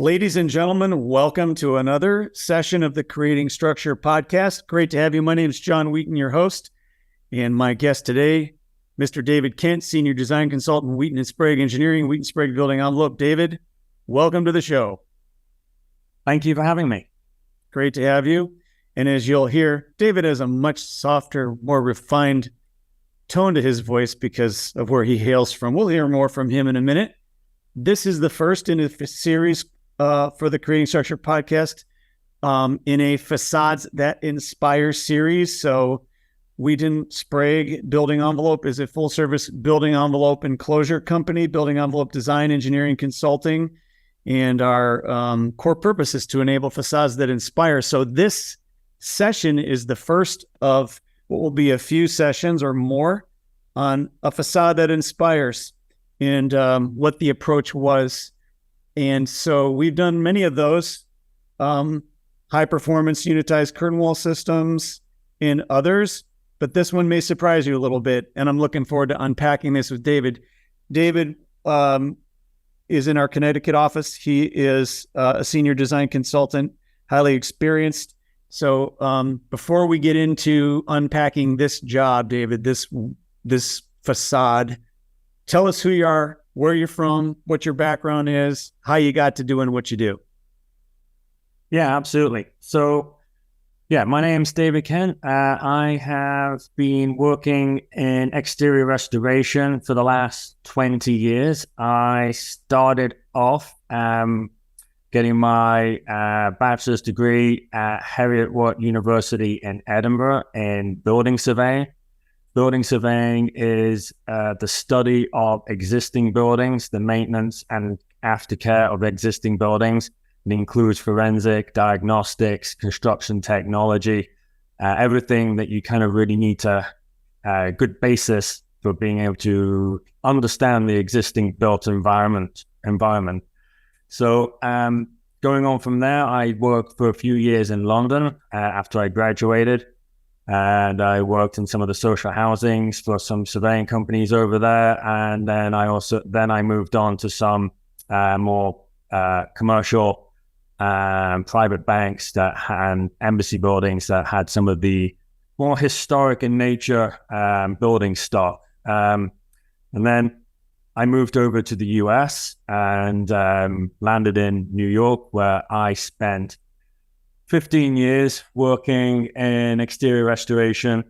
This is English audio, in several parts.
Ladies and gentlemen, welcome to another session of the Creating Structure podcast. Great to have you. My name is John Wheaton, your host, and my guest today, Mr. David Kent, Senior Design Consultant, Wheaton Sprague Engineering, Wheaton Sprague Building Envelope. David, welcome to the show. Thank you for having me. Great to have you. And as you'll hear, David has a much softer, more refined tone to his voice because of where he hails from. We'll hear more from him in a minute. This is the first in a series for the Creating Structure podcast in a Facades That Inspire series. So Wheaton Sprague Building Envelope is a full-service building envelope enclosure company, building envelope design, engineering, consulting, and our core purpose is to enable facades that inspire. So this session is the first of what will be a few sessions or more on a facade that inspires and what the approach was. And so we've done many of those, high performance unitized curtain wall systems and others, but this one may surprise you a little bit. And I'm looking forward to unpacking this with David. David is in our Connecticut office. He is a senior design consultant, highly experienced. So before we get into unpacking this job, David, this facade, tell us who you are, where you're from, what your background is, how you got to doing what you do. Yeah, absolutely. So, my name's David Kent. I have been working in exterior restoration for the last 20 years. I started off getting my bachelor's degree at Heriot-Watt University in Edinburgh in building surveying. Building surveying is the study of existing buildings, the maintenance and aftercare of existing buildings. It includes forensic, diagnostics, construction technology, everything that you kind of really need to good basis for being able to understand the existing built environment. So going on from there, I worked for a few years in London after I graduated. And I worked in some of the social housings for some surveying companies over there. And then I moved on to some more commercial private banks and embassy buildings that had some of the more historic in nature building stock. And then I moved over to the US and landed in New York, where I spent 15 years working in exterior restoration,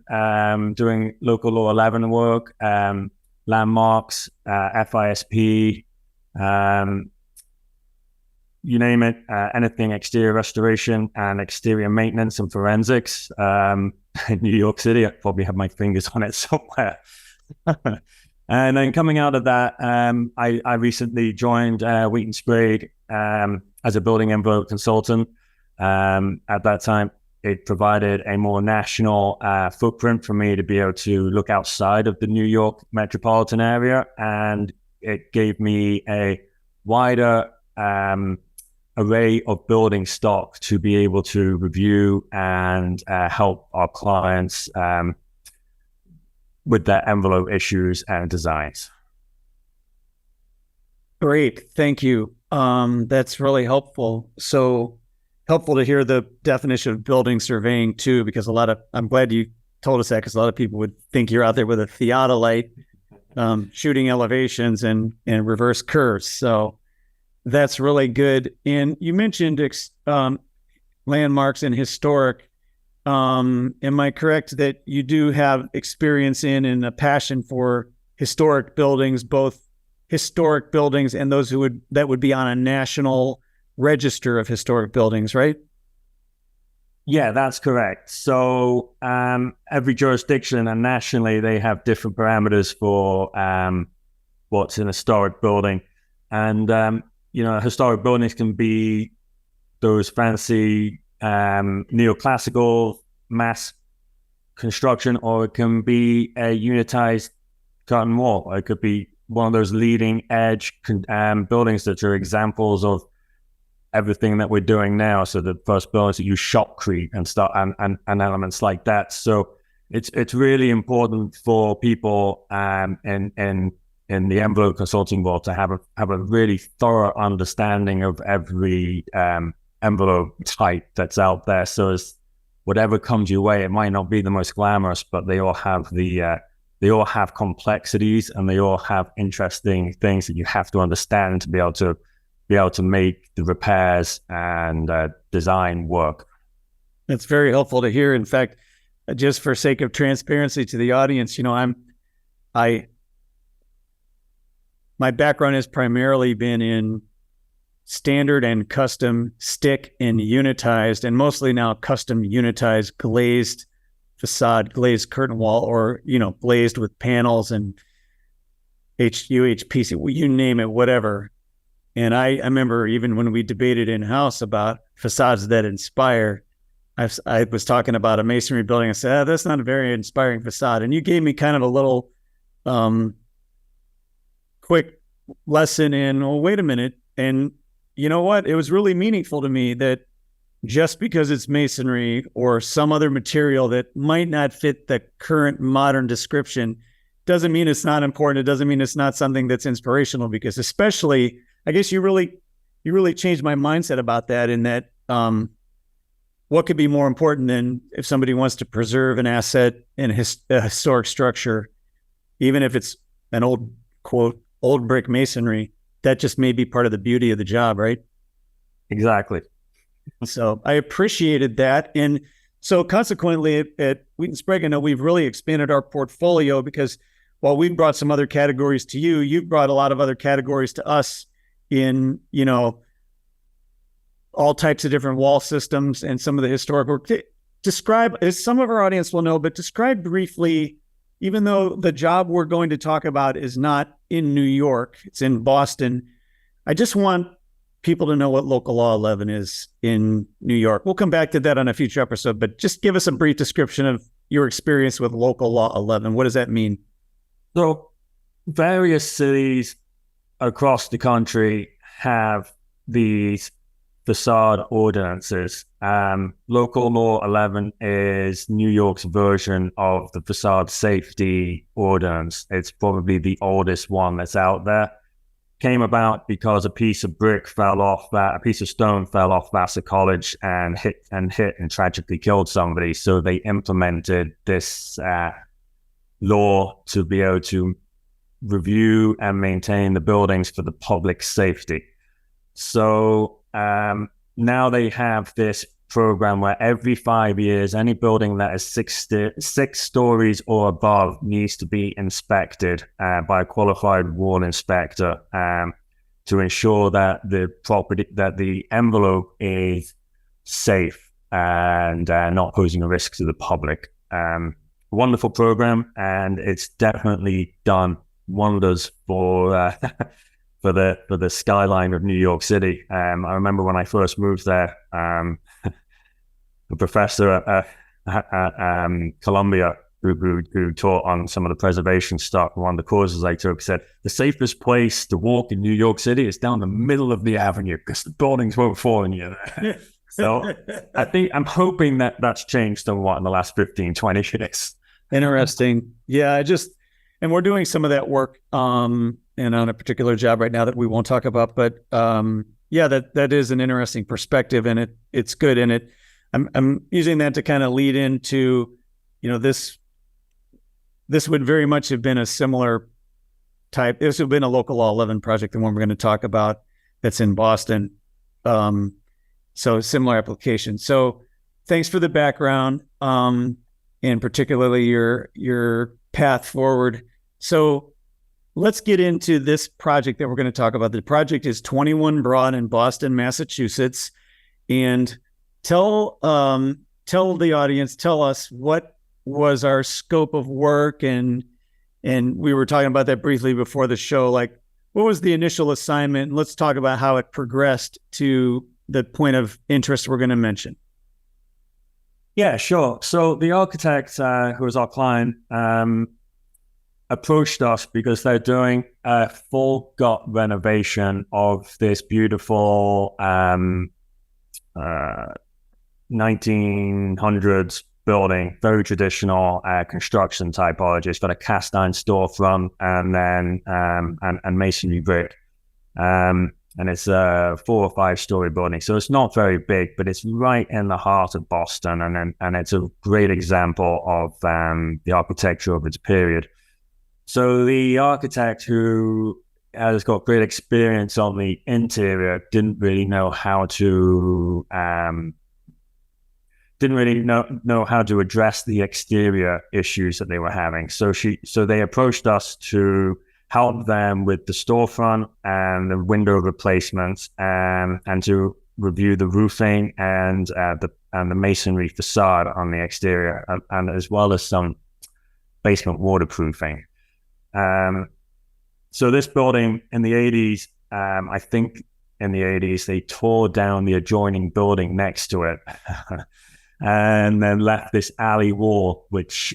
doing local law 11 work, landmarks, FISP, you name it, anything exterior restoration and exterior maintenance and forensics. In New York City, I probably have my fingers on it somewhere. And then coming out of that, I recently joined Wheaton Sprague as a building envelope consultant. At that time, it provided a more national footprint for me to be able to look outside of the New York metropolitan area, and it gave me a wider array of building stock to be able to review and help our clients with their envelope issues and designs. Great, thank you. That's really helpful. So helpful to hear the definition of building surveying too, because I'm glad you told us that, because a lot of people would think you're out there with a theodolite shooting elevations and reverse curves. So that's really good. And you mentioned landmarks and historic. Am I correct that you do have experience in and a passion for historic buildings, both historic buildings and those that would be on a national register of historic buildings, right? Yeah, that's correct. So every jurisdiction and nationally, they have different parameters for what's an historic building. And, historic buildings can be those fancy neoclassical mass construction, or it can be a unitized curtain wall. Or it could be one of those leading edge buildings that are examples of everything that we're doing now. So the first buildings that use shotcrete and stuff and elements like that. So it's really important for people in in the envelope consulting world to have a really thorough understanding of every envelope type that's out there. So as whatever comes your way, it might not be the most glamorous, but they all have they all have complexities, and they all have interesting things that you have to understand to be able to make the repairs and design work. That's very helpful to hear. In fact, just for sake of transparency to the audience, my background has primarily been in standard and custom stick and unitized, and mostly now custom unitized glazed facade, glazed curtain wall, or, glazed with panels and UHPC, you name it, whatever. And I remember even when we debated in-house about Facades That Inspire, I was talking about a masonry building and said, that's not a very inspiring facade. And you gave me kind of a little quick lesson in, oh, wait a minute. And you know what? It was really meaningful to me that just because it's masonry or some other material that might not fit the current modern description doesn't mean it's not important. It doesn't mean it's not something that's inspirational, because especially, I guess you really changed my mindset about that, in that what could be more important than if somebody wants to preserve an asset in a historic structure, even if it's an old, quote, old brick masonry, that just may be part of the beauty of the job, right? Exactly. So I appreciated that. And so consequently at Wheaton Sprague, I know we've really expanded our portfolio, because while we've brought some other categories to you, you've brought a lot of other categories to us in, all types of different wall systems and some of the historic work. Describe, as some of our audience will know, but describe briefly, even though the job we're going to talk about is not in New York, it's in Boston. I just want people to know what Local Law 11 is in New York. We'll come back to that on a future episode, but just give us a brief description of your experience with Local Law 11. What does that mean? So various cities across the country have these facade ordinances. Local Law 11 is New York's version of the facade safety ordinance. It's probably the oldest one that's out there. Came about because a piece of stone fell off Vassar College and hit and tragically killed somebody. So they implemented this law to be able to review and maintain the buildings for the public safety. So now they have this program where every 5 years, any building that is six stories or above needs to be inspected by a qualified wall inspector to ensure that the envelope is safe and not posing a risk to the public. Wonderful program, and it's definitely done wonders for the skyline of New York City. I remember when I first moved there, a professor at Columbia who taught on some of the preservation stuff, one of the courses I took, said the safest place to walk in New York City is down the middle of the avenue because the buildings won't fall on you. So I'm hoping that that's changed somewhat in the last 15, 20 years. Interesting. Yeah, and we're doing some of that work and on a particular job right now that we won't talk about, but that is an interesting perspective, and it's good. And I'm using that to kind of lead into, this would very much have been a similar type. This would have been a Local Law 11 project, the one we're going to talk about that's in Boston. So similar application. So thanks for the background, and particularly your path forward. So let's get into this project that we're going to talk about. The project is 21 Broad in Boston, Massachusetts. And tell the audience, tell us what was our scope of work. And we were talking about that briefly before the show. Like, what was the initial assignment? And let's talk about how it progressed to the point of interest we're going to mention. Yeah, sure. So the architect, who was our client, approached us because they're doing a full gut renovation of this beautiful 1900s building, very traditional construction typology. It's got a cast iron storefront and then and masonry brick. And it's a 4 or 5 story building. So it's not very big, but it's right in the heart of Boston. And it's a great example of the architecture of its period. So the architect, who has got great experience on the interior, didn't really know how to address the exterior issues that they were having. So they approached us to help them with the storefront and the window replacements, and to review the roofing and the masonry facade on the exterior, and as well as some basement waterproofing. So this building in the 80s, I think in the 80s, they tore down the adjoining building next to it. And then left this alley wall, which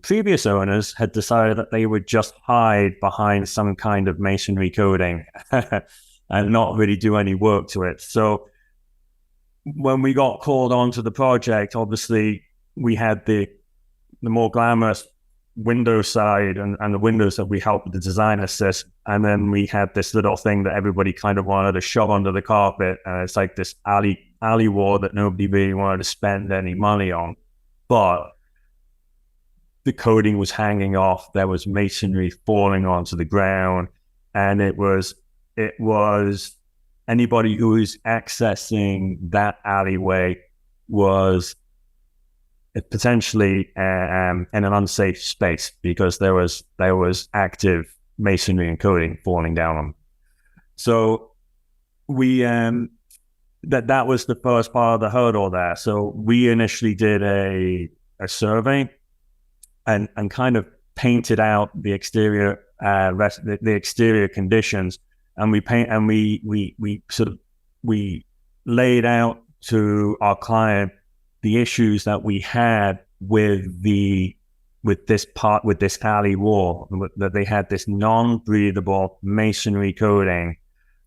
previous owners had decided that they would just hide behind some kind of masonry coating and not really do any work to it. So when we got called onto the project, obviously we had the more glamorous window side and the windows that we helped with the design assist. And then we had this little thing that everybody kind of wanted to shove under the carpet. And it's like this alley wall that nobody really wanted to spend any money on. But the coating was hanging off. There was masonry falling onto the ground. And it was anybody who was accessing that alleyway was potentially in an unsafe space, because there was active masonry and coating falling down on them. So we that was the first part of the hurdle there. So we initially did a survey and kind of painted out the exterior the exterior conditions, and we laid out to our client the issues that we had with this alley wall, that they had this non-breathable masonry coating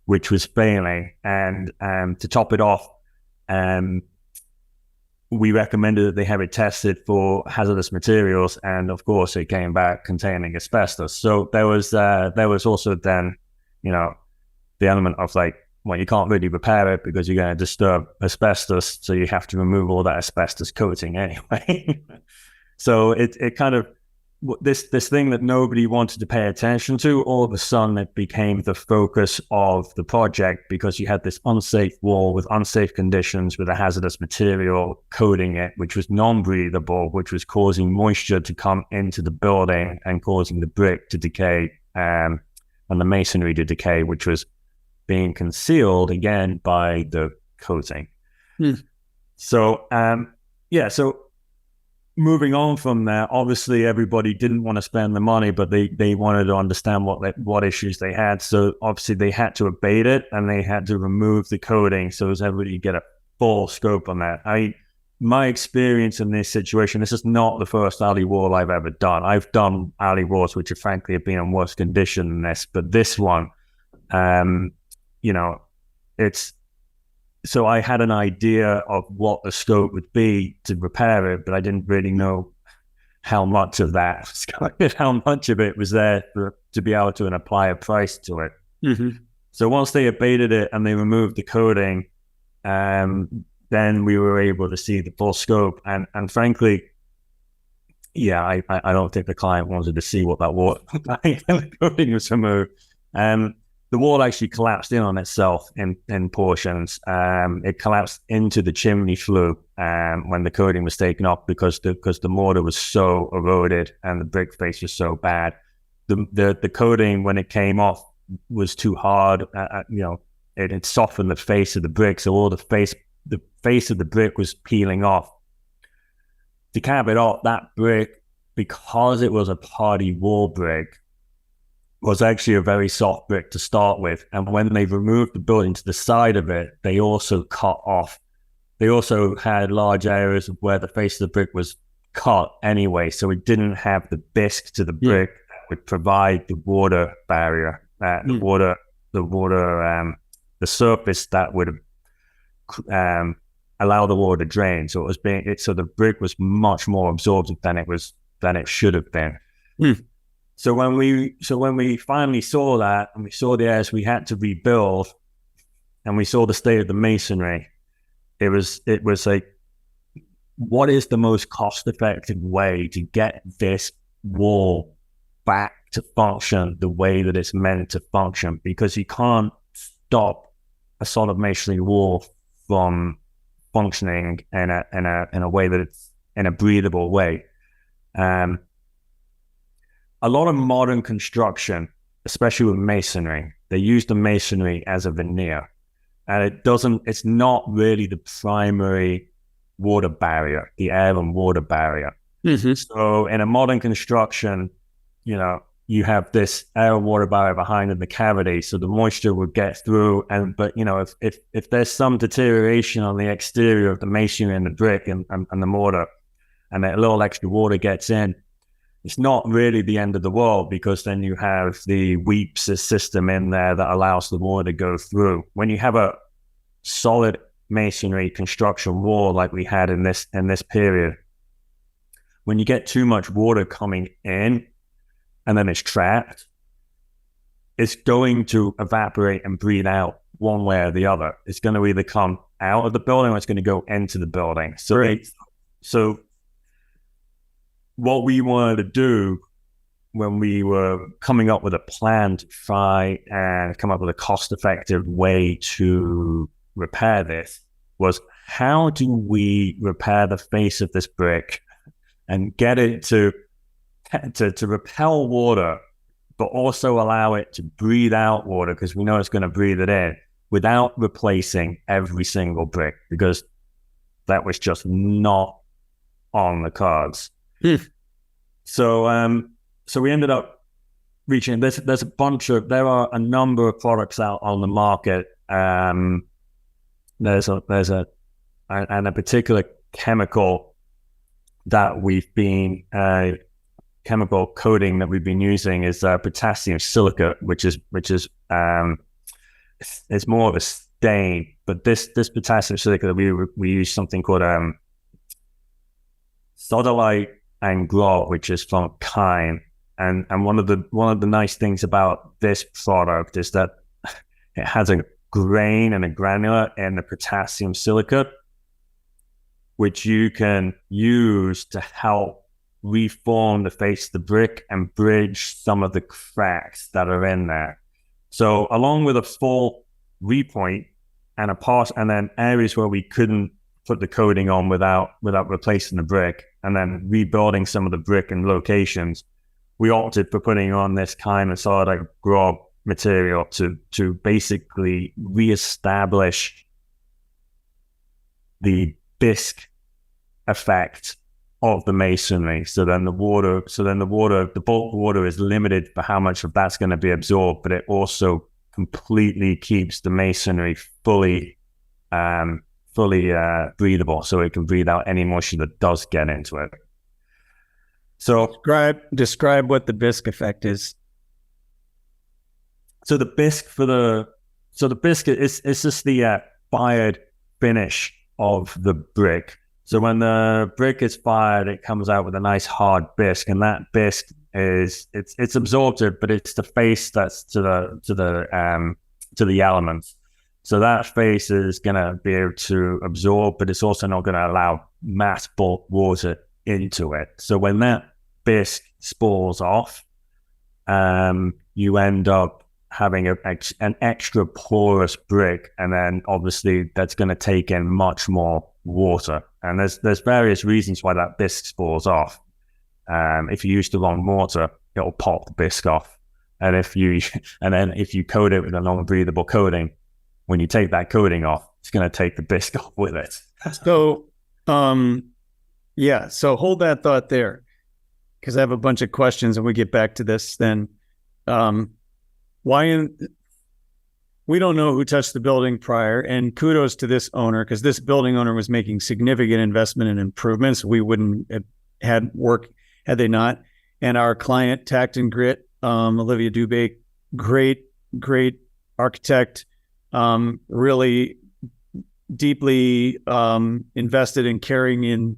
which was failing. And to top it off, we recommended that they have it tested for hazardous materials, and of course it came back containing asbestos. So there was also then, the element of like, well, you can't really repair it because you're going to disturb asbestos, so you have to remove all that asbestos coating anyway. So it kind of, this thing that nobody wanted to pay attention to, all of a sudden it became the focus of the project, because you had this unsafe wall with unsafe conditions with a hazardous material coating it, which was non-breathable, which was causing moisture to come into the building and causing the brick to decay and the masonry to decay, which was being concealed again by the coating. So so moving on from there, obviously everybody didn't want to spend the money, but they wanted to understand what issues they had. So obviously they had to abate it, and they had to remove the coating, so as everybody get a full scope on that. My experience in this situation, this is not the first alley wall I've ever done. I've done alley walls which have frankly been in worse condition than this, but this one, so I had an idea of what the scope would be to repair it, but I didn't really know how much of that, how much of it was there to be able to apply a price to it. Mm-hmm. So once they abated it and they removed the coating, then we were able to see the full scope. And frankly, I don't think the client wanted to see what that was. The coating was removed. The wall actually collapsed in on itself in portions. It collapsed into the chimney flue when the coating was taken off, because the mortar was so eroded and the brick face was so bad. The coating, when it came off, was too hard. It had softened the face of the brick, so all the face of the brick was peeling off. To cap it off, that brick, because it was a party wall brick, was actually a very soft brick to start with. And when they removed the building to the side of it, they also cut off. They also had large areas where the face of the brick was cut anyway, so it didn't have the bisque to the brick that would provide the water barrier, the surface that would allow the water to drain. So so the brick was much more absorbent than it should have been. So when we finally saw that, and we saw the areas we had to rebuild, and we saw the state of the masonry, it was like, what is the most cost-effective way to get this wall back to function the way that it's meant to function? Because you can't stop a solid masonry wall from functioning in a way that it's in a breathable way. A lot of modern construction, especially with masonry, they use the masonry as a veneer, and it's not really the primary water barrier, the air and water barrier. So in a modern construction, you have this air and water barrier behind in the cavity, so the moisture would get through. But if there's some deterioration on the exterior of the masonry and the brick and the mortar, and that little extra water gets in, it's not really the end of the world, because then you have the weeps system in there that allows the water to go through. When you have a solid masonry construction wall like we had in this period, when you get too much water coming in and then it's trapped, it's going to evaporate and breathe out one way or the other. It's going to either come out of the building or it's going to go into the building. So what we wanted to do when we were coming up with a plan to try and come up with a cost-effective way to repair this was, how do we repair the face of this brick and get it to repel water, but also allow it to breathe out water, because we know it's going to breathe it in, without replacing every single brick, because that was just not on the cards. So we ended up reaching, there are a number of products out on the market. There's a particular chemical that chemical coating that we've been using is potassium silicate, which is it's more of a stain. But this potassium silicate, we use something called sodalite and grob, which is from Kine. And one of the nice things about this product is that it has a grain and a granular in the potassium silicate, which you can use to help reform the face of the brick and bridge some of the cracks that are in there. So along with a full repoint and and then areas where we couldn't put the coating on without replacing the brick, and then rebuilding some of the brick in locations, we opted for putting on this kind of solid grob material to basically reestablish the bisque effect of the masonry. So then the bulk water is limited for how much of that's going to be absorbed, but it also completely keeps the masonry fully breathable, so it can breathe out any moisture that does get into it. So describe what the bisque effect is. So the bisque is just the fired finish of the brick. So when the brick is fired, it comes out with a nice hard bisque, and that bisque it's absorptive, but it's the face that's to the elements. So that face is going to be able to absorb, but it's also not going to allow mass bulk water into it. So when that bisque spalls off, you end up having an extra porous brick, and then obviously that's going to take in much more water. And there's various reasons why that bisque spalls off. If you use the wrong mortar, it'll pop the bisque off. And if you coat it with a non-breathable coating, when you take that coating off, it's going to take the bisque off with it. So, so hold that thought there, because I have a bunch of questions, and we get back to this then. We don't know who touched the building prior, and kudos to this owner, because this building owner was making significant investment and improvements. We wouldn't have had work had they not. And our client, Tact and Grit, Olivia Dubé, great architect, really deeply invested in carrying in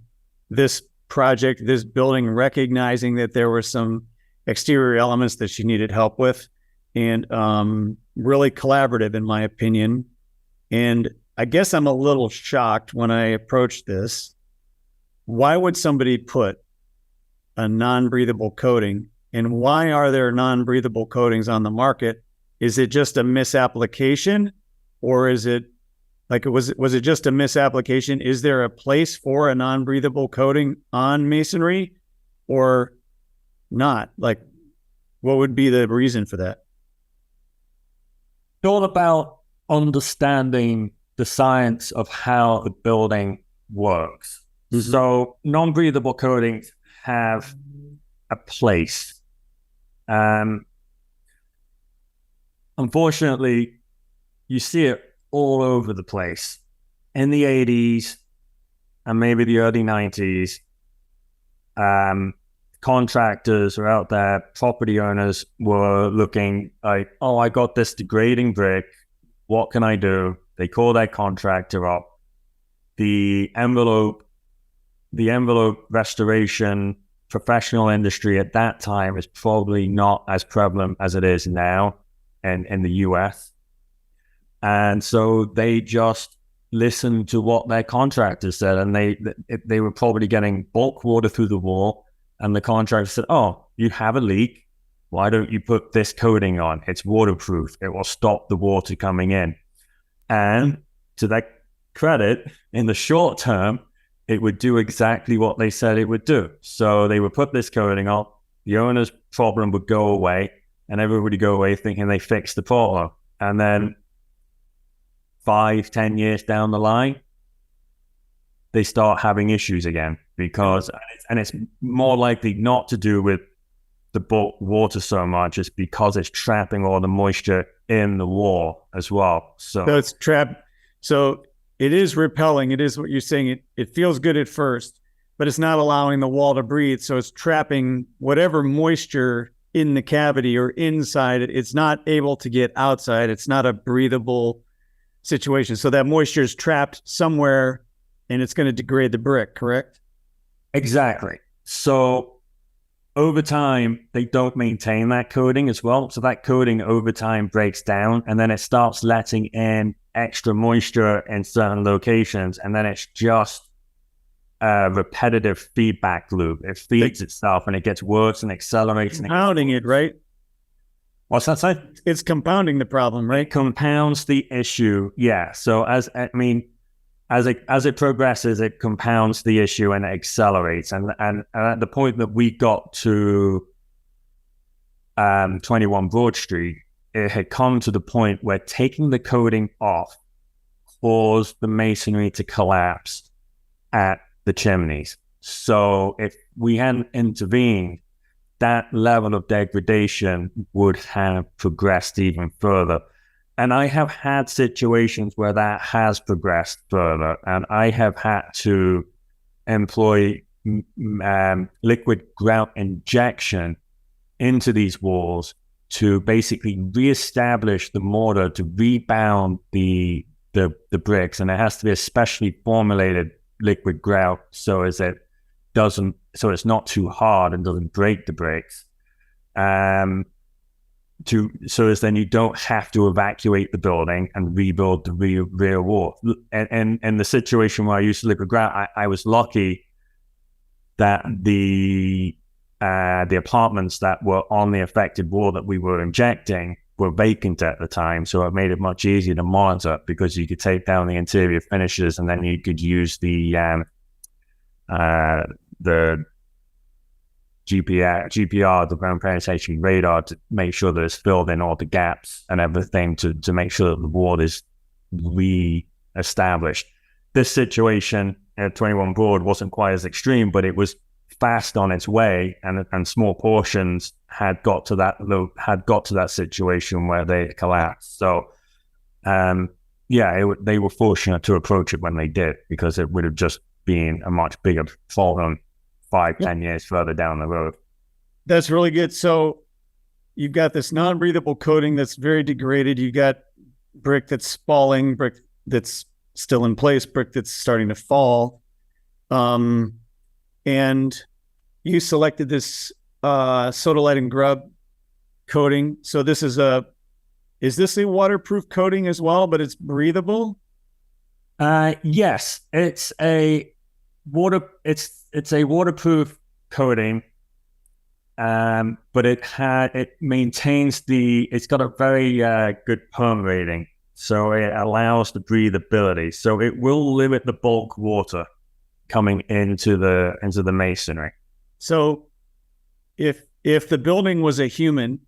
this project, this building, recognizing that there were some exterior elements that she needed help with, and really collaborative, in my opinion. And I guess I'm a little shocked when I approached this. Why would somebody put a non-breathable coating, and why are there non-breathable coatings on the market? Is it just a misapplication, or is it like, was it just a misapplication? Is there a place for a non-breathable coating on masonry or not? Like, what would be the reason for that? It's all about understanding the science of how the building works. Mm-hmm. So non-breathable coatings have a place. Unfortunately, you see it all over the place. In the 80s and maybe the early 90s, contractors were out there, property owners were looking like, oh, I got this degrading brick. What can I do? They call their contractor up. The envelope restoration professional industry at that time is probably not as prevalent as it is now in the US. And so they just listened to what their contractors said, and they were probably getting bulk water through the wall, and the contractor said, oh, you have a leak. Why don't you put this coating on? It's waterproof. It will stop the water coming in. And to their credit, in the short term, it would do exactly what they said it would do. So they would put this coating on, the owner's problem would go away, and everybody would go away thinking they fixed the problem. And then 5-10 years down the line, they start having issues again, because, and it's more likely not to do with the bulk water so much, it's because it's trapping all the moisture in the wall as well. So it's trapped. So it is repelling. It is what you're saying. It feels good at first, but it's not allowing the wall to breathe. So it's trapping whatever moisture in the cavity or inside it. It's not able to get outside. It's not a breathable situation. So that moisture is trapped somewhere, and it's going to degrade the brick, correct? Exactly. So over time, they don't maintain that coating as well. So that coating over time breaks down, and then it starts letting in extra moisture in certain locations. And then it's just a repetitive feedback loop. It feeds itself, and it gets worse and accelerates. Compounding it, right? What's that say? It's compounding the problem, right? It compounds the issue. Yeah. So as it progresses, it compounds the issue and it accelerates. And at the point that we got to 21 Broad Street, it had come to the point where taking the coating off caused the masonry to collapse at the chimneys. So if we hadn't intervened, that level of degradation would have progressed even further. And I have had situations where that has progressed further, and I have had to employ liquid grout injection into these walls to basically reestablish the mortar, to rebound the bricks. And it has to be a specially formulated liquid grout so it's not too hard and doesn't break the bricks. So as then you don't have to evacuate the building and rebuild the rear wall. And the situation where I used liquid grout, I was lucky that the apartments that were on the affected wall that we were injecting were vacant at the time, so it made it much easier to monitor, because you could take down the interior finishes and then you could use the GPR, the ground penetration radar, to make sure that it's filled in all the gaps and everything to make sure that the wall is re-established. This situation at 21 Broad wasn't quite as extreme, but it was fast on its way, and small portions had got to that situation where they collapsed. So, they were fortunate to approach it when they did, because it would have just been a much bigger problem 5-10 years further down the road. That's really good. So you've got this non-breathable coating that's very degraded. You've got brick that's spalling, brick that's still in place, brick that's starting to fall. And you selected this sodalite and grub coating. So is this a waterproof coating as well, but it's breathable? Yes, it's a waterproof coating. But it's got a very good perm rating, so it allows the breathability. So it will limit the bulk water coming into the masonry. So if the building was a human,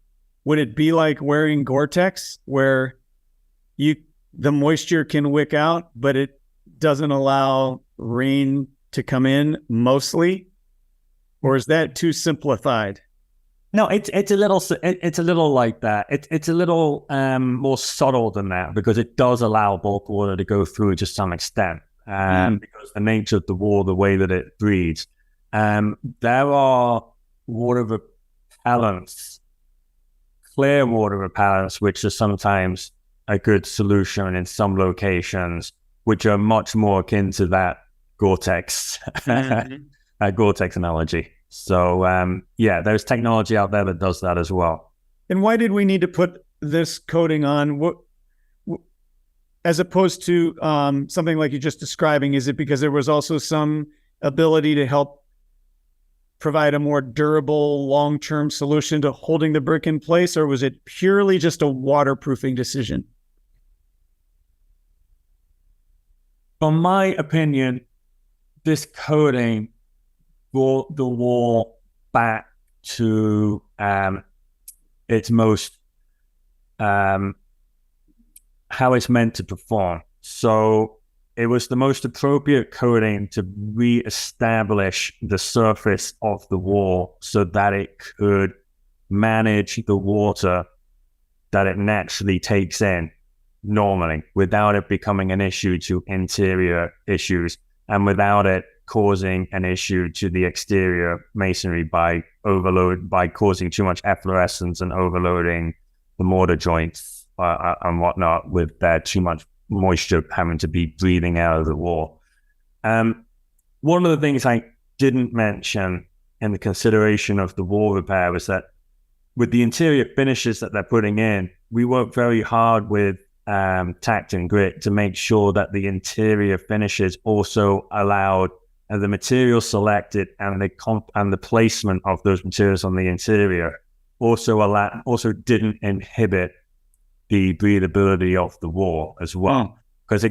would it be like wearing Gore-Tex, where the moisture can wick out, but it doesn't allow rain to come in mostly? Or is that too simplified? No, it's a little like that. It's a little more subtle than that, because it does allow bulk water to go through to some extent, because the nature of the wall, the way that it breathes. There are water repellents, clear water repellents, which are sometimes a good solution in some locations, which are much more akin to that Gore-Tex. Gore-Tex analogy. So there's technology out there that does that as well. And why did we need to put this coating on? What as opposed to something like you're just describing? Is it because there was also some ability to help provide a more durable long-term solution to holding the brick in place, or was it purely just a waterproofing decision? From my opinion, this coating brought the wall back to its most how it's meant to perform. So it was the most appropriate coating to re-establish the surface of the wall so that it could manage the water that it naturally takes in normally, without it becoming an issue to interior issues, and without it causing an issue to the exterior masonry by causing too much efflorescence and overloading the mortar joints and whatnot, with too much moisture having to be breathing out of the wall. One of the things I didn't mention in the consideration of the wall repair was that with the interior finishes that they're putting in, we work very hard with tact and grit to make sure that the interior finishes also allowed the material selected and the placement of those materials on the interior also didn't inhibit the breathability of the wall as well, because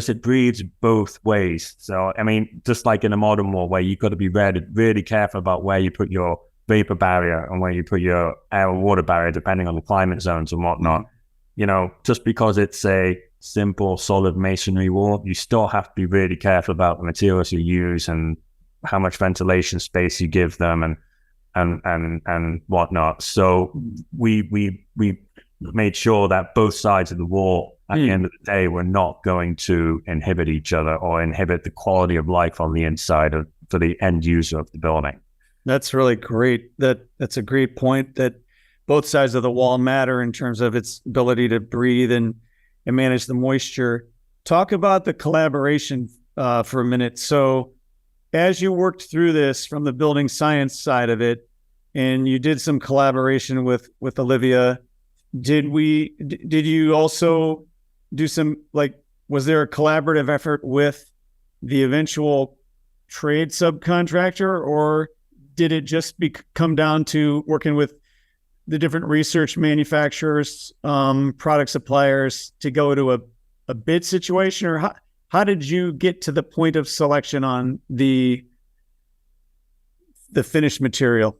it breathes both ways. So I mean, just like in a modern wall, where you've got to be really careful about where you put your vapor barrier and where you put your air and water barrier, depending on the climate zones and whatnot. You know, just because it's a simple, solid masonry wall, you still have to be really careful about the materials you use and how much ventilation space you give them and whatnot. So we made sure that both sides of the wall at the end of the day were not going to inhibit each other or inhibit the quality of life on the inside for the end user of the building. That's really great. That's a great point, that both sides of the wall matter in terms of its ability to breathe and manage the moisture. Talk about the collaboration for a minute. So as you worked through this from the building science side of it, and you did some collaboration with Olivia, did you also do some, was there a collaborative effort with the eventual trade subcontractor, or did it just come down to working with the different research manufacturers, product suppliers to go to a bid situation? Or how did you get to the point of selection on the finished material?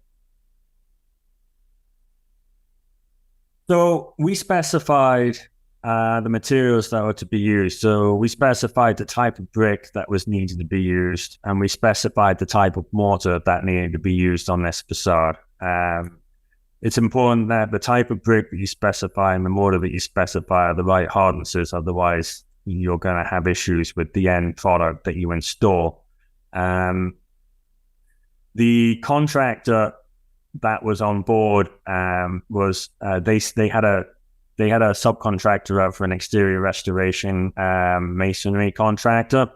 So we specified the materials that were to be used. So we specified the type of brick that was needed to be used, and we specified the type of mortar that needed to be used on this facade. It's important that the type of brick that you specify and the mortar that you specify are the right hardnesses. Otherwise, you're going to have issues with the end product that you install. The contractor that was on board they they had a subcontractor out for an exterior restoration masonry contractor.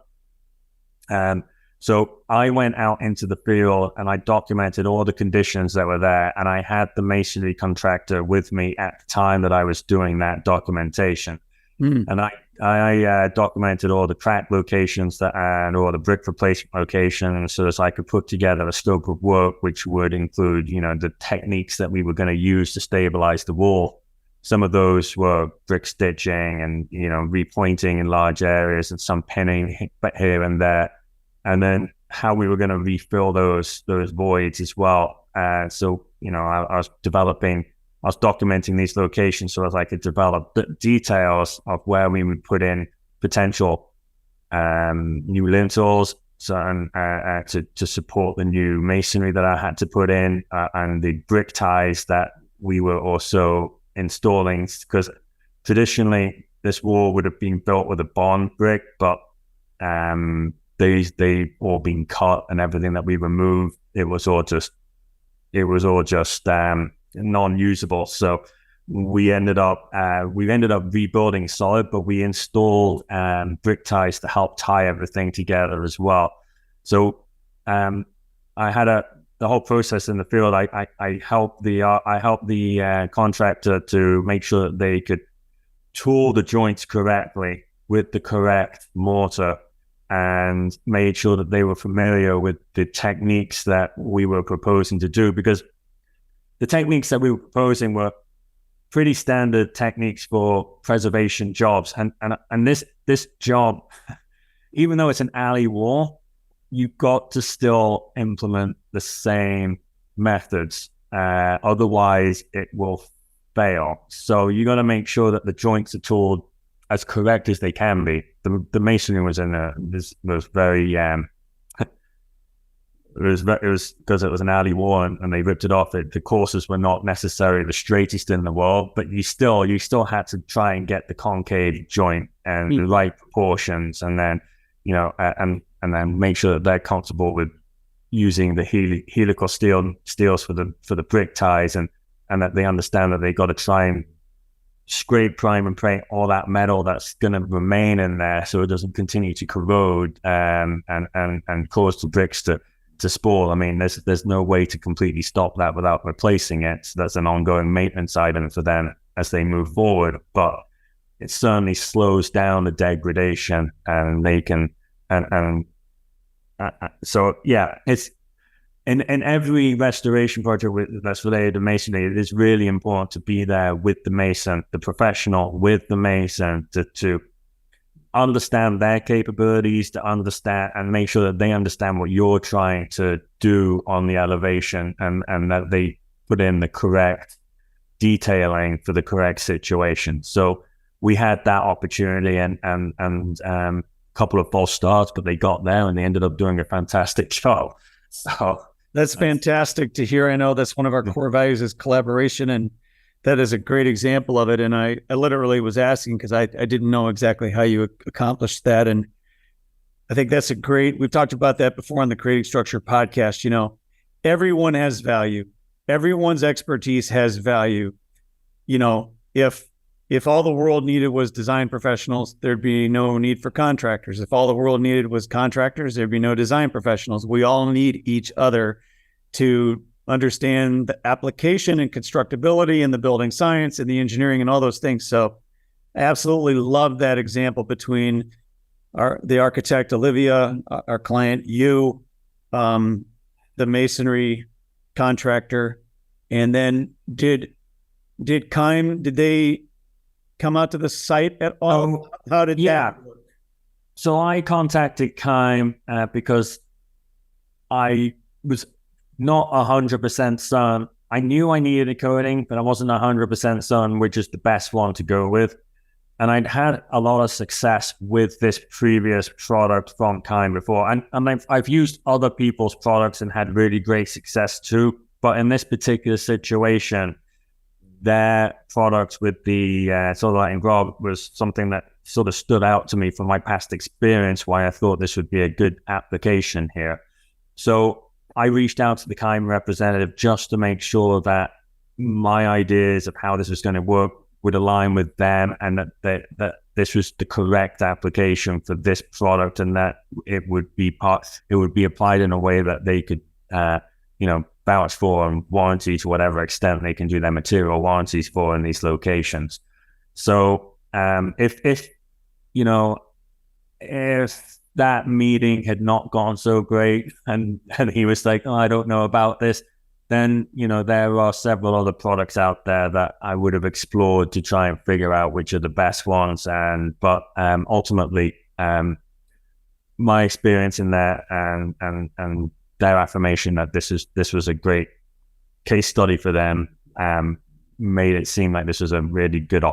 So I went out into the field and I documented all the conditions that were there, and I had the masonry contractor with me at the time that I was doing that documentation. And I documented all the crack locations and all the brick replacement locations, so that I could put together a scope of work which would include, the techniques that we were going to use to stabilize the wall. Some of those were brick stitching and, repointing in large areas and some pinning here and there. And then how we were going to refill those voids as well. So, I was documenting these locations so as I could develop the details of where we would put in potential new lintels to support the new masonry that I had to put in, and the brick ties that we were also installing, because traditionally this wall would have been built with a bond brick, but they all been cut, and everything that we removed, it was all just non-usable. So we ended up rebuilding solid, but we installed brick ties to help tie everything together as well. So I had the whole process in the field. I helped the contractor to make sure that they could tool the joints correctly with the correct mortar, and made sure that they were familiar with the techniques that we were proposing to do, because the techniques that we were proposing were pretty standard techniques for preservation jobs. And this job, even though it's an alley wall, you've got to still implement the same methods. Otherwise, it will fail. So you got to make sure that the joints are tooled as correct as they can be. The masonry was very it was because it was an alley wall and they ripped it off. The courses were not necessarily the straightest in the world, but you still had to try and get the concave joint and the right proportions, and then and then make sure that they're comfortable with using the helical steels for the brick ties, and that they understand that they got to try and scrape, prime, and paint all that metal that's going to remain in there, so it doesn't continue to corrode and cause the bricks to spoil. I mean, there's no way to completely stop that without replacing it. So that's an ongoing maintenance item for them as they move forward. But it certainly slows down the degradation, and they can so yeah, it's in every restoration project that's related to masonry, it is really important to be there with the mason, the professional with the mason, to understand their capabilities, to understand and make sure that they understand what you're trying to do on the elevation, and that they put in the correct detailing for the correct situation. So we had that opportunity and a couple of false starts, but they got there and they ended up doing a fantastic job. So that's fantastic to hear. I know that's one of our core values is collaboration, and that is a great example of it. And I literally was asking because I didn't know exactly how you accomplished that. And I think that's we've talked about that before on the Creating Structure podcast. Everyone has value. Everyone's expertise has value. If all the world needed was design professionals, there'd be no need for contractors. If all the world needed was contractors, there'd be no design professionals. We all need each other to understand the application and constructability and the building science and the engineering and all those things. So I absolutely love that example between the architect, Olivia, our client, you, the masonry contractor, and then did they come out to the site at all? How did that work? So I contacted Keim because I was not 100% certain. I knew I needed a coating, but I wasn't 100% certain which is the best one to go with. And I'd had a lot of success with this previous product from Keim before. And I've used other people's products and had really great success too. But in this particular situation, their product with the solar lighting rod was something that sort of stood out to me from my past experience, why I thought this would be a good application here. So I reached out to the Keim representative just to make sure that my ideas of how this was going to work would align with them, and that this was the correct application for this product, and that it would be applied in a way that they could vouch for and warranty to whatever extent they can do their material warranties for in these locations. So if that meeting had not gone so great and he was like, oh, I don't know about this, then, there are several other products out there that I would have explored to try and figure out which are the best ones. But ultimately, my experience in there and their affirmation that this was a great case study for them made it seem like this was a really good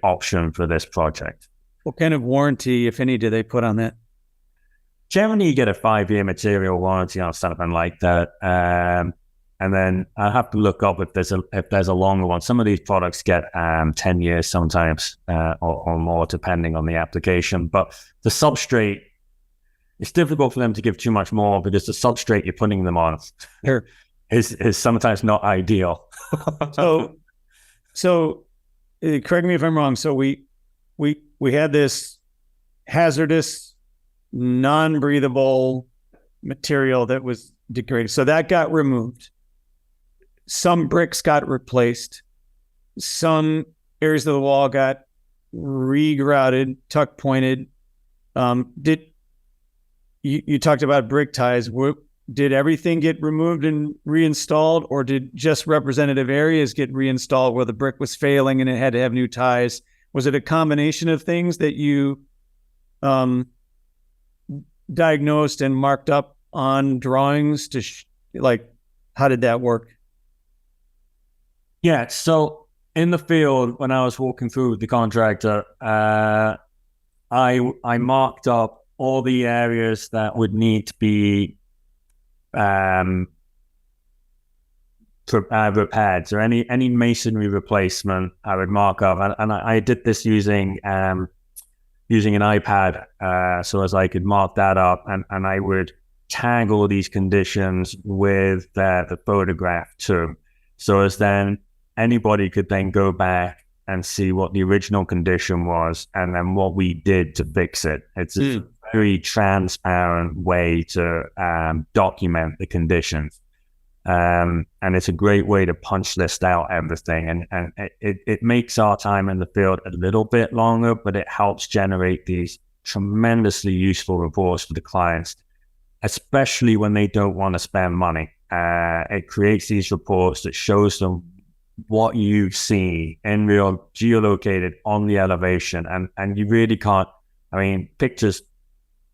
option for this project. What kind of warranty, if any, do they put on that? Generally, you get a 5-year material warranty on something like that. And then I have to look up if there's a longer one. Some of these products get 10 years sometimes or more, depending on the application. But the substrate, it's difficult for them to give too much more because the substrate you're putting them on is sometimes not ideal. So correct me if I'm wrong. So we had this hazardous, non-breathable material that was degraded. So that got removed. Some bricks got replaced. Some areas of the wall got regrouted, tuck pointed. You talked about brick ties. Did everything get removed and reinstalled, or did just representative areas get reinstalled where the brick was failing and it had to have new ties? Was it a combination of things that you diagnosed and marked up on drawings to how did that work? Yeah, so in the field, when I was walking through with the contractor, I marked up all the areas that would need to be repaired. So any masonry replacement, I would mark up, and I did this using an iPad, so as I could mark that up, and I would tag all these conditions with the photograph too, so as then anybody could then go back and see what the original condition was and then what we did to fix it. It's a very transparent way to document the conditions. And it's a great way to punch list out everything. And it makes our time in the field a little bit longer, but it helps generate these tremendously useful reports for the clients, especially when they don't want to spend money. It creates these reports that shows them what you see in real, geolocated on the elevation. And you really can't, pictures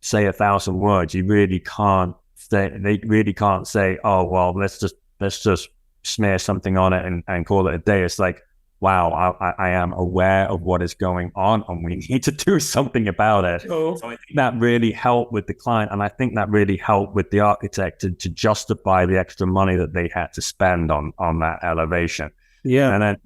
say 1,000 words. You really can't they really can't say, oh, well, let's just smear something on it and call it a day. It's like, wow, I am aware of what is going on and we need to do something about it. So I think that really helped with the client. And I think that really helped with the architect to justify the extra money that they had to spend on that elevation. Yeah. And then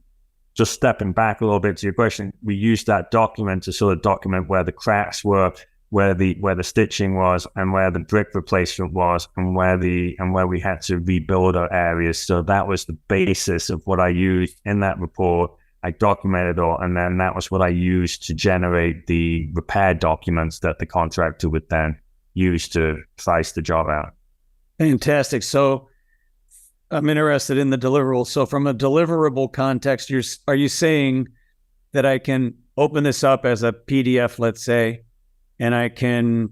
just stepping back a little bit to your question, we used that document to sort of document where the cracks were, where the stitching was, and where the brick replacement was, and where we had to rebuild our areas. So that was the basis of what I used in that report. I documented all, and then that was what I used to generate the repair documents that the contractor would then use to price the job out. Fantastic. So I'm interested in the deliverable. So from a deliverable context, are you saying that I can open this up as a PDF, let's say, and I can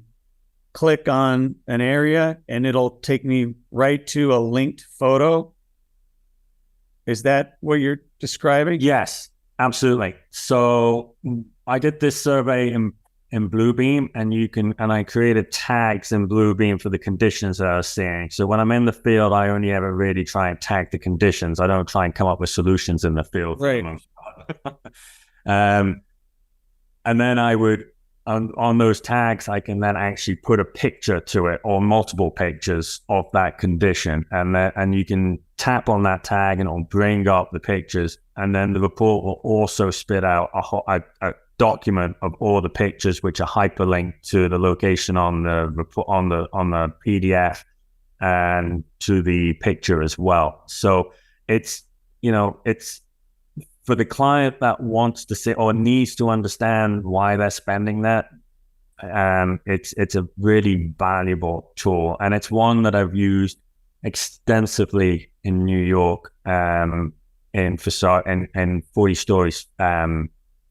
click on an area and it'll take me right to a linked photo? Is that what you're describing? Yes, absolutely. So I did this survey in Bluebeam, and I created tags in Bluebeam for the conditions that I was seeing. So when I'm in the field, I only ever really try and tag the conditions. I don't try and come up with solutions in the field. Right. And then I would, on those tags, I can then actually put a picture to it or multiple pictures of that condition. And you can tap on that tag and it'll bring up the pictures. And then the report will also spit out a document of all the pictures, which are hyperlinked to the location on the PDF and to the picture as well. So it's for the client that wants to see or needs to understand why they're spending that, it's a really valuable tool, and it's one that I've used extensively in New York, in facade and 40 stories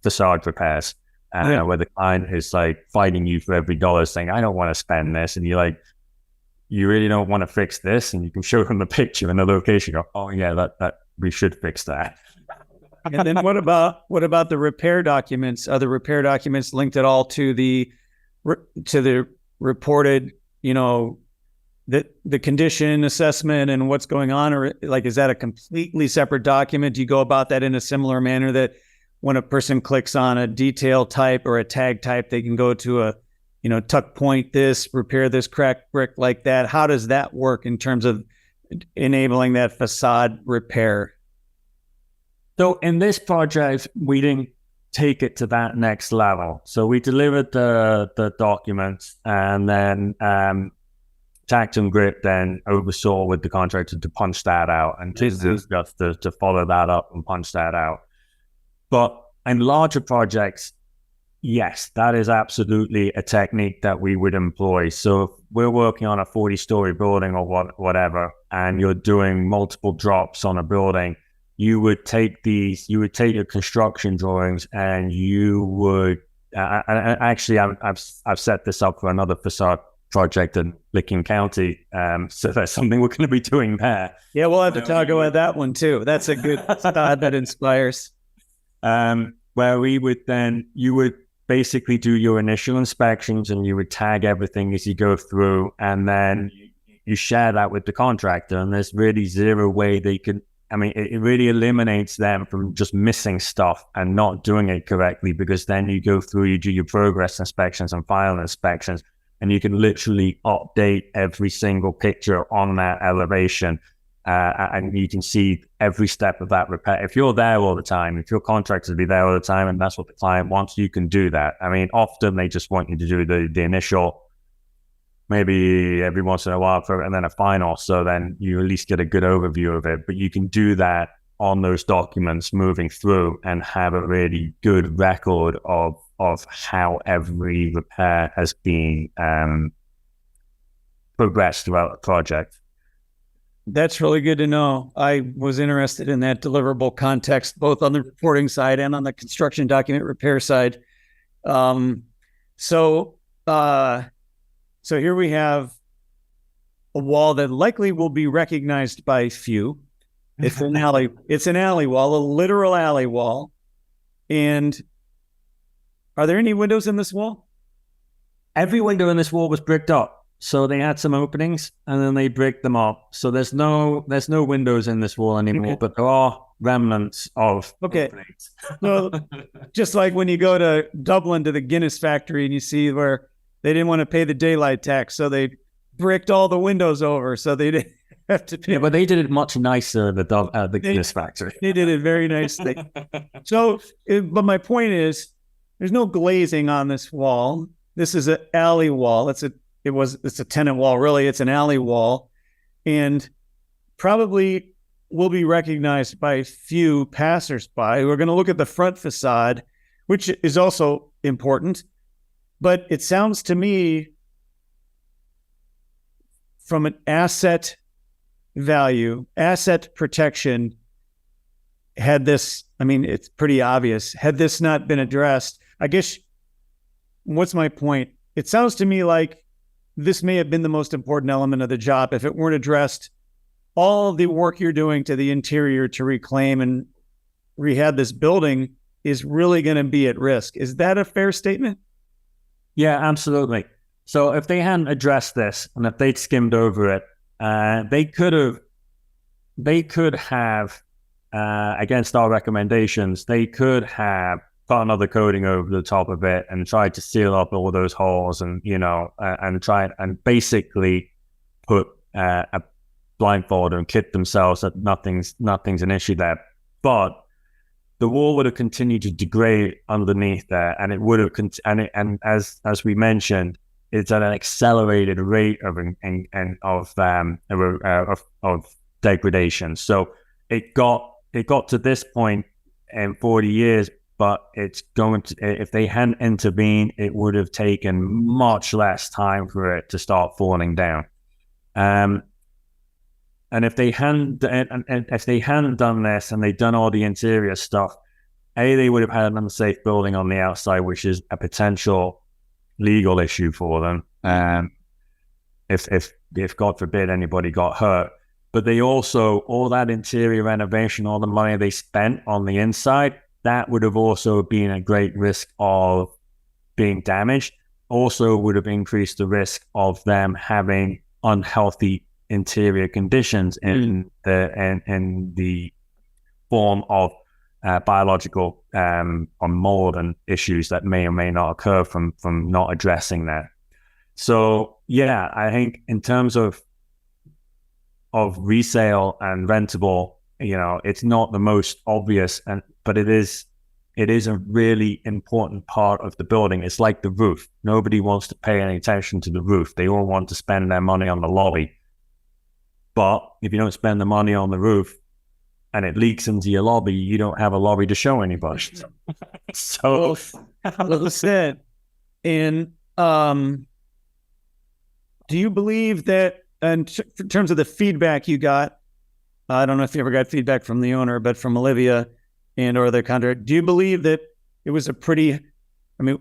facade repairs, where the client is like fighting you for every dollar, saying, "I don't want to spend this," and you're like, "You really don't want to fix this?" And you can show them the picture and the location. Go, "Oh yeah, that we should fix that." And then what about the repair documents? Are the repair documents linked at all to the reported, the condition assessment and what's going on, or like, is that a completely separate document? Do you go about that in a similar manner that when a person clicks on a detail type or a tag type, they can go to a, tuck point this, repair this cracked brick like that? How does that work in terms of enabling that facade repair? So in this project, we didn't take it to that next level. So we delivered the documents, and then Tactum Grip then oversaw with the contractor to punch that out, and just to follow that up and punch that out. But in larger projects, yes, that is absolutely a technique that we would employ. So if we're working on a 40-story building or whatever, and you're doing multiple drops on a building, you would take your construction drawings, and you would actually, I've set this up for another facade project in Licking County, so that's something we're going to be doing there. Yeah, we'll have to talk about that one too. That's a good Facade That Inspires. Where you would basically do your initial inspections, and you would tag everything as you go through, and then you share that with the contractor, and there's really zero way they could. It really eliminates them from just missing stuff and not doing it correctly, because then you go through, you do your progress inspections and final inspections, and you can literally update every single picture on that elevation, and you can see every step of that repair. If you're there all the time, if your contractor be there all the time, and that's what the client wants, you can do that. Often they just want you to do the initial, maybe every once in a while, and then a final, so then you at least get a good overview of it. But you can do that on those documents moving through and have a really good record of how every repair has been progressed throughout the project. That's really good to know. I was interested in that deliverable context, both on the reporting side and on the construction document repair side. So here we have a wall that likely will be recognized by few. It's an alley. It's an alley wall, a literal alley wall. And are there any windows in this wall? Every window in this wall was bricked up. So they had some openings, and then they bricked them up. So there's no windows in this wall anymore, but there are remnants of openings. So just like when you go to Dublin to the Guinness factory and you see where they didn't want to pay the daylight tax, so they bricked all the windows over, so they didn't have to pay. Yeah, but they did it much nicer at the Guinness factory. They did it very nicely. But my point is, there's no glazing on this wall. This is an alley wall. It's a tenant wall, really. It's an alley wall, and probably will be recognized by few passersby. We're going to look at the front facade, which is also important. But it sounds to me, from an asset value, asset protection, it's pretty obvious. Had this not been addressed, I guess, what's my point? It sounds to me like this may have been the most important element of the job. If it weren't addressed, all the work you're doing to the interior to reclaim and rehab this building is really going to be at risk. Is that a fair statement? Yeah, absolutely. So if they hadn't addressed this, and if they'd skimmed over it, they could have, against our recommendations, they could have put another coating over the top of it and tried to seal up all those holes, and and try and basically put a blindfold and kit themselves that nothing's an issue there. But the wall would have continued to degrade underneath there, and it would have and as we mentioned, it's at an accelerated rate of degradation. So it got to this point in 40 years, but it's going to, if they hadn't intervened, it would have taken much less time for it to start falling down. And if they hadn't, and if they hadn't done this and they'd done all the interior stuff, they would have had an unsafe building on the outside, which is a potential legal issue for them. If God forbid anybody got hurt. But they also, all that interior renovation, all the money they spent on the inside, that would have also been a great risk of being damaged. Also would have increased the risk of them having unhealthy interior conditions in the form of biological or mold and issues that may or may not occur from not addressing that. So yeah, I think in terms of resale and rentable, it's not the most obvious, but it is a really important part of the building. It's like the roof. Nobody wants to pay any attention to the roof. They all want to spend their money on the lobby. But if you don't spend the money on the roof and it leaks into your lobby, you don't have a lobby to show anybody. So well said. And do you believe that, in terms of the feedback you got, I don't know if you ever got feedback from the owner, but from Olivia and or the contractor, do you believe that it was a pretty, I'm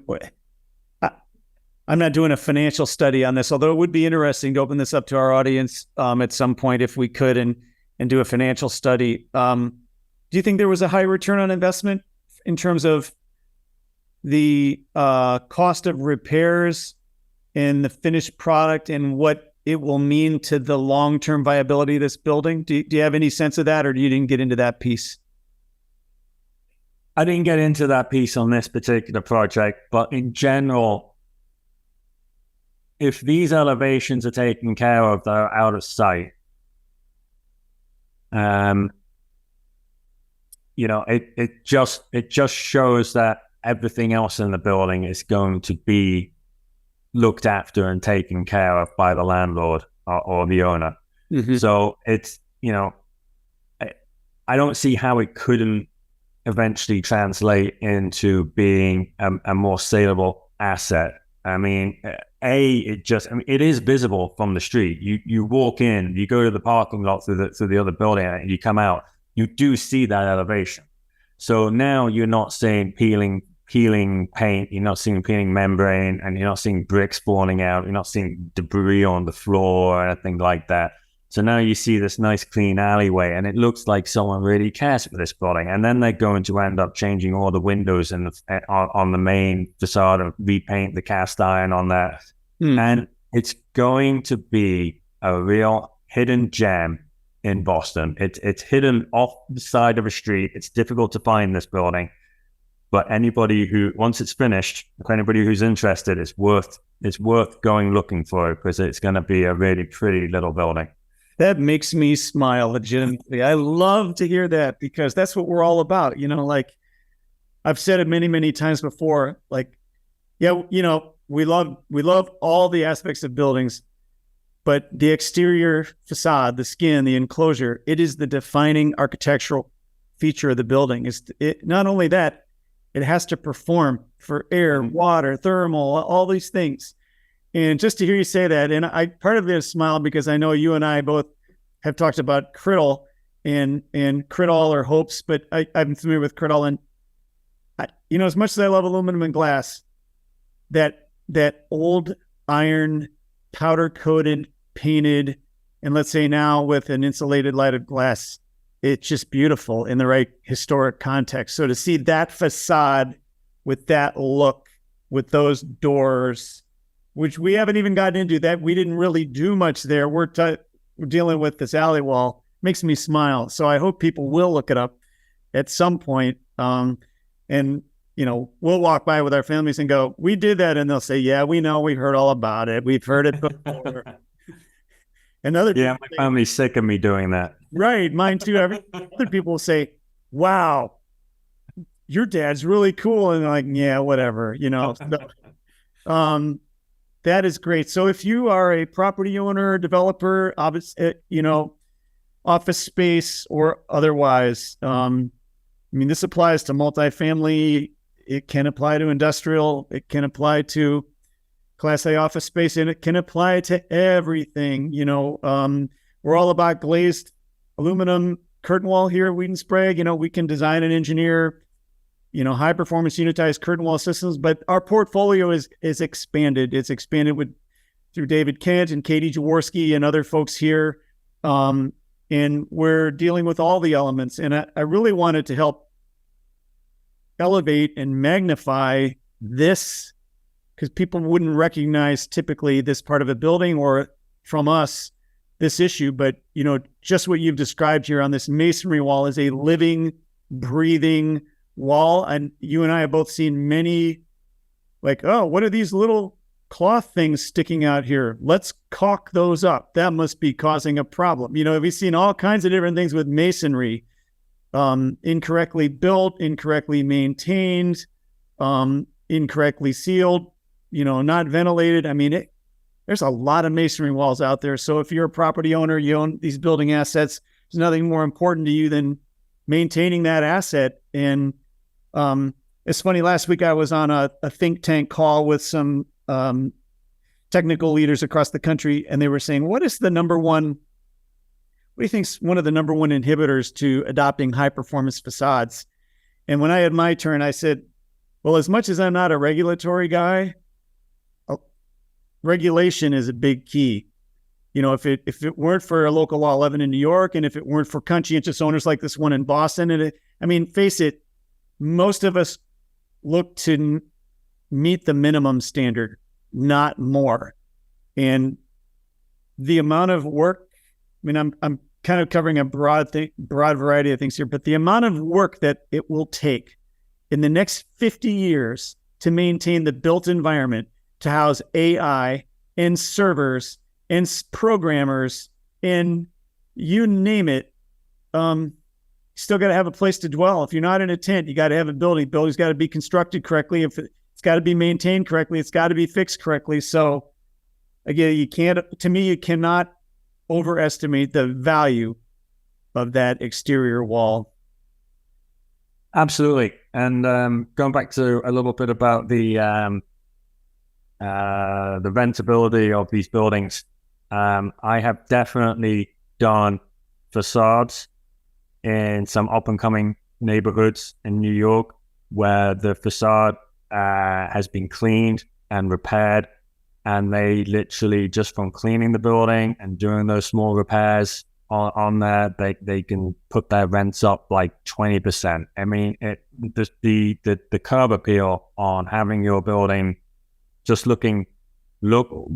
not doing a financial study on this, although it would be interesting to open this up to our audience at some point if we could and do a financial study. Do you think there was a high return on investment in terms of the cost of repairs and the finished product and what it will mean to the long-term viability of this building? Do you have any sense of that, or you didn't get into that piece? I didn't get into that piece on this particular project, but in general, if these elevations are taken care of, they're out of sight. It just shows that everything else in the building is going to be looked after and taken care of by the landlord or the owner. Mm-hmm. So it's, I don't see how it couldn't eventually translate into being a more saleable asset. It is visible from the street. You walk in, you go to the parking lot through the other building, and you come out, you do see that elevation. So now you're not seeing peeling paint, you're not seeing peeling membrane, and you're not seeing bricks spawning out, you're not seeing debris on the floor or anything like that. So now you see this nice clean alleyway, and it looks like someone really cares for this building. And then they're going to end up changing all the windows on the main facade and repaint the cast iron on that. And it's going to be a real hidden gem in Boston. It's hidden off the side of a street. It's difficult to find this building. But anybody who, once it's finished, if anybody who's interested, it's worth going looking for it, because it's going to be a really pretty little building. That makes me smile legitimately. I love to hear that, because that's what we're all about. Like I've said it many, many times before, we love all the aspects of buildings, but the exterior facade, the skin, the enclosure, it is the defining architectural feature of the building. Not only that, it has to perform for air, water, thermal, all these things. And just to hear you say that, and part of it is smile because I know you and I both have talked about Criddle and Criddle or Hopes, but I'm familiar with Criddle. And as much as I love aluminum and glass, that old iron, powder coated, painted, and let's say now with an insulated lighted glass, it's just beautiful in the right historic context. So to see that facade with that look, with those doors, which we haven't even gotten into, that we didn't really do much there. We're dealing with this alley wall, makes me smile. So I hope people will look it up at some point. And we'll walk by with our families and go, we did that. And they'll say, yeah, we know, we heard all about it. We've heard it before. And my family's sick of me doing that. Right. Mine too. Other people will say, wow, your dad's really cool. And like, yeah, whatever, that is great. So if you are a property owner, developer, office space or otherwise, I mean, this applies to multifamily. It can apply to industrial. It can apply to Class A office space, and it can apply to everything. We're all about glazed aluminum curtain wall here at Wheaton Sprague. We can design and engineer, high performance unitized curtain wall systems, but our portfolio is expanded. It's expanded through David Kent and Katie Jaworski and other folks here. And we're dealing with all the elements. And I really wanted to help elevate and magnify this, because people wouldn't recognize typically this part of a building or from us this issue. But, just what you've described here on this masonry wall is a living, breathing wall. And you and I have both seen many what are these little cloth things sticking out here? Let's caulk those up. That must be causing a problem. We've seen all kinds of different things with masonry, incorrectly built, incorrectly maintained, incorrectly sealed, not ventilated. I mean, there's a lot of masonry walls out there. So if you're a property owner, you own these building assets, there's nothing more important to you than maintaining that asset. And it's funny, last week I was on a think tank call with some technical leaders across the country, and they were saying, what do you think is one of the number one inhibitors to adopting high performance facades? And when I had my turn, I said, well, as much as I'm not a regulatory guy, regulation is a big key. If it weren't for a local law 11 in New York, and if it weren't for conscientious owners like this one in Boston, face it, most of us look to meet the minimum standard, not more. And the amount of work, I'm kind of covering a broad variety of things here, but the amount of work that it will take in the next 50 years to maintain the built environment to house AI and servers and programmers and you name it, you still got to have a place to dwell. If you're not in a tent, you got to have a building. Building's got to be constructed correctly. If it's got to be maintained correctly, it's got to be fixed correctly. So again, you cannot overestimate the value of that exterior wall. Absolutely. And going back to a little bit about the rentability of these buildings, I have definitely done facades in some up-and-coming neighborhoods in New York where the facade has been cleaned and repaired, and they literally, just from cleaning the building and doing those small repairs on there, they can put their rents up like 20%. I mean, the curb appeal on having your building just looking well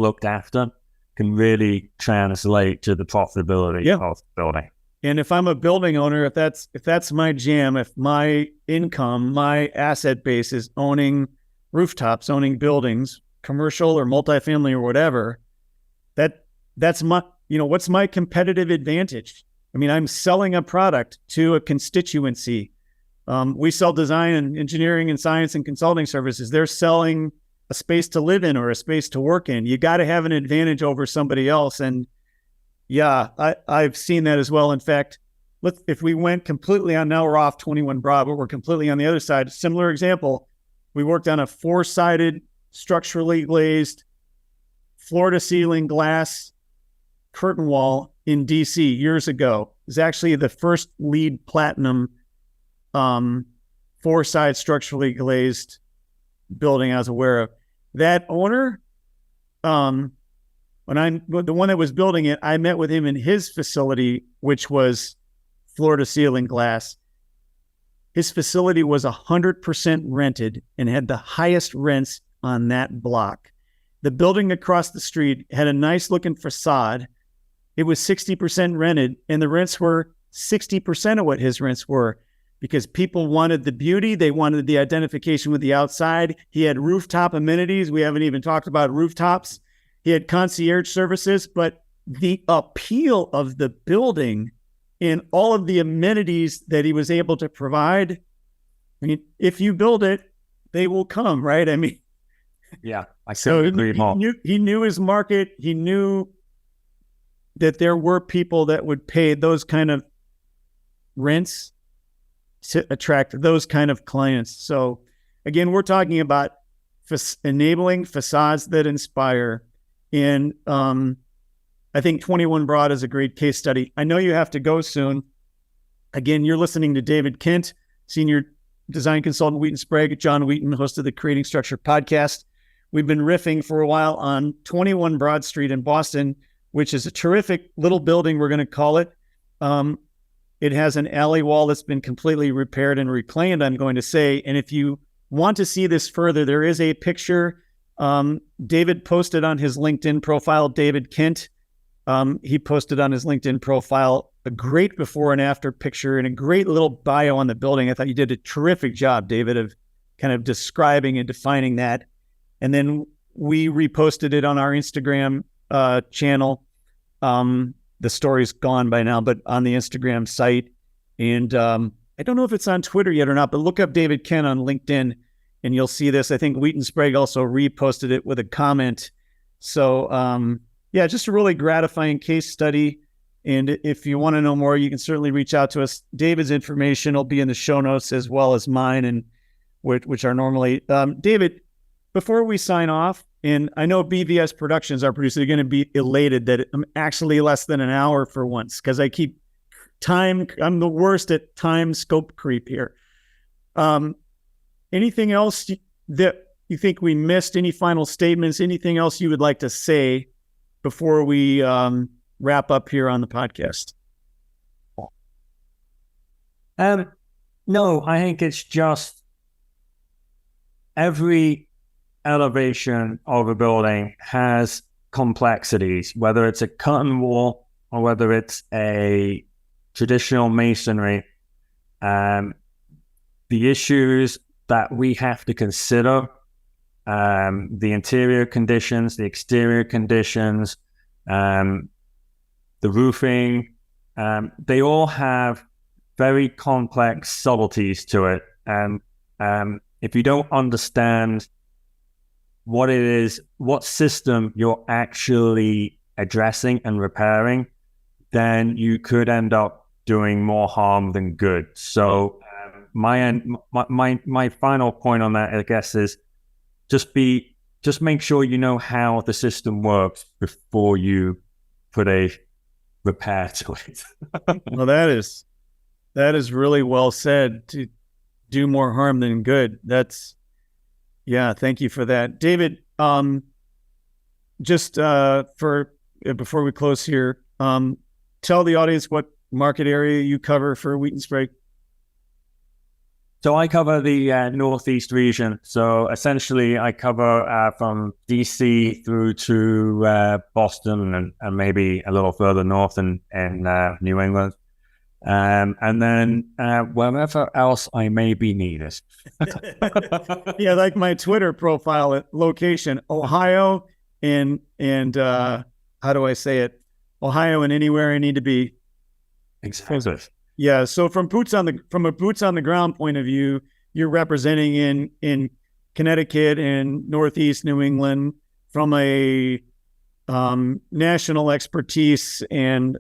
looked after can really translate to the profitability of the building. And if I'm a building owner, if that's my jam, if my income, my asset base is owning rooftops, owning buildings, commercial or multifamily or whatever, that's my, what's my competitive advantage? I mean, I'm selling a product to a constituency. We sell design and engineering and science and consulting services. They're selling a space to live in or a space to work in. You got to have an advantage over somebody else. And yeah, I've seen that as well. In fact, if we went completely on, now we're off 21 Broad, but we're completely on the other side. Similar example, we worked on a 4-sided structurally glazed floor to ceiling glass curtain wall in DC years ago. It was actually the first LEED platinum 4-side structurally glazed building I was aware of. That owner, the one that was building it, I met with him in his facility, which was floor to ceiling glass. His facility was 100% rented and had the highest rents on that block. The building across the street had a nice looking facade. It was 60% rented, and the rents were 60% of what his rents were, because people wanted the beauty. They wanted the identification with the outside. He had rooftop amenities. We haven't even talked about rooftops. He had concierge services, but the appeal of the building and all of the amenities that he was able to provide, I mean, if you build it, they will come, right? I mean, yeah, I couldn't agree more. He knew his market. He knew that there were people that would pay those kind of rents to attract those kind of clients. So again, we're talking about enabling facades that inspire. And I think 21 Broad is a great case study. I know you have to go soon. Again, you're listening to David Kent, Senior Design Consultant, Wheaton Sprague, John Wheaton, host of the Creating Structure podcast. We've been riffing for a while on 21 Broad Street in Boston, which is a terrific little building, we're going to call it. It has an alley wall that's been completely repaired and reclaimed, I'm going to say. And if you want to see this further, there is a picture David posted on his LinkedIn profile, David Kent. He posted on his LinkedIn profile a great before and after picture and a great little bio on the building. I thought you did a terrific job, David, of kind of describing and defining that. And then we reposted it on our Instagram channel. The story's gone by now, but on the Instagram site. And I don't know if it's on Twitter yet or not, but look up David Kent on LinkedIn and you'll see this. I think Wheaton Sprague also reposted it with a comment. So yeah, just a really gratifying case study. And if you want to know more, you can certainly reach out to us. David's information will be in the show notes as well as mine, and which are normally. David, before we sign off, and I know BVS Productions, our producer, are going to be elated that I'm actually less than an hour for once, because I keep I'm the worst at time scope creep here. Anything else that you think we missed? Any final statements? Anything else you would like to say before we wrap up here on the podcast? No, I think it's just every elevation of a building has complexities, whether it's a curtain wall or whether it's a traditional masonry. The issues that we have to consider, the interior conditions, the exterior conditions, the roofing, they all have very complex subtleties to it. And if you don't understand what it is, what system you're actually addressing and repairing, then you could end up doing more harm than good. So my final point on that, I guess, is just make sure you know how the system works before you put a repair to it. Well, that is really well said. To do more harm than good. Yeah, thank you for that. David, just before we close here, tell the audience what market area you cover for Wheaton Sprague. So I cover the Northeast region. So essentially I cover from DC through to Boston and maybe a little further north in New England. And then wherever else I may be needed. Yeah, like my Twitter profile location, Ohio and how do I say it? Ohio and anywhere I need to be. Exactly. Yeah. So from a boots on the ground point of view, you're representing in Connecticut and Northeast New England. From a national expertise and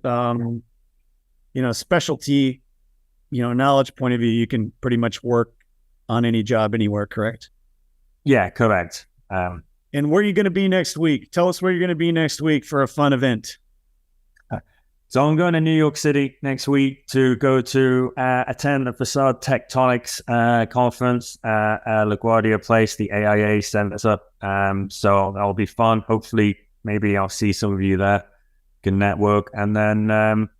specialty, knowledge point of view, you can pretty much work on any job anywhere, correct? Yeah, correct. And where are you going to be next week? Tell us where you're going to be next week for a fun event. So I'm going to New York City next week to go to attend the Facade Tectonics conference at LaGuardia Place, the AIA Center. So that'll be fun. Hopefully, maybe I'll see some of you there, can network. And then I'm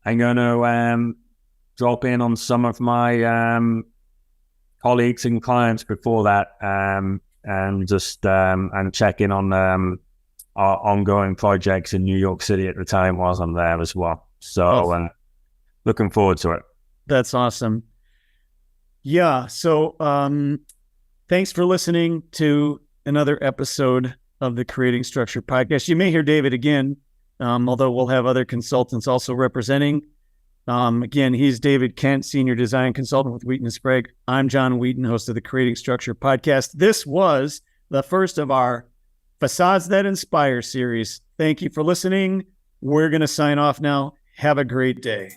going to drop in on some of my colleagues and clients before that and just and check in on our ongoing projects in New York City at the time whilst I'm there as well. So looking forward to it. That's awesome. Yeah. So thanks for listening to another episode of the Creating Structure podcast. You may hear David again, although we'll have other consultants also representing. Again, he's David Kent, Senior Design Consultant with Wheaton Sprague. I'm John Wheaton, host of the Creating Structure podcast. This was the first of our Facades That Inspire series. Thank you for listening. We're going to sign off now. Have a great day.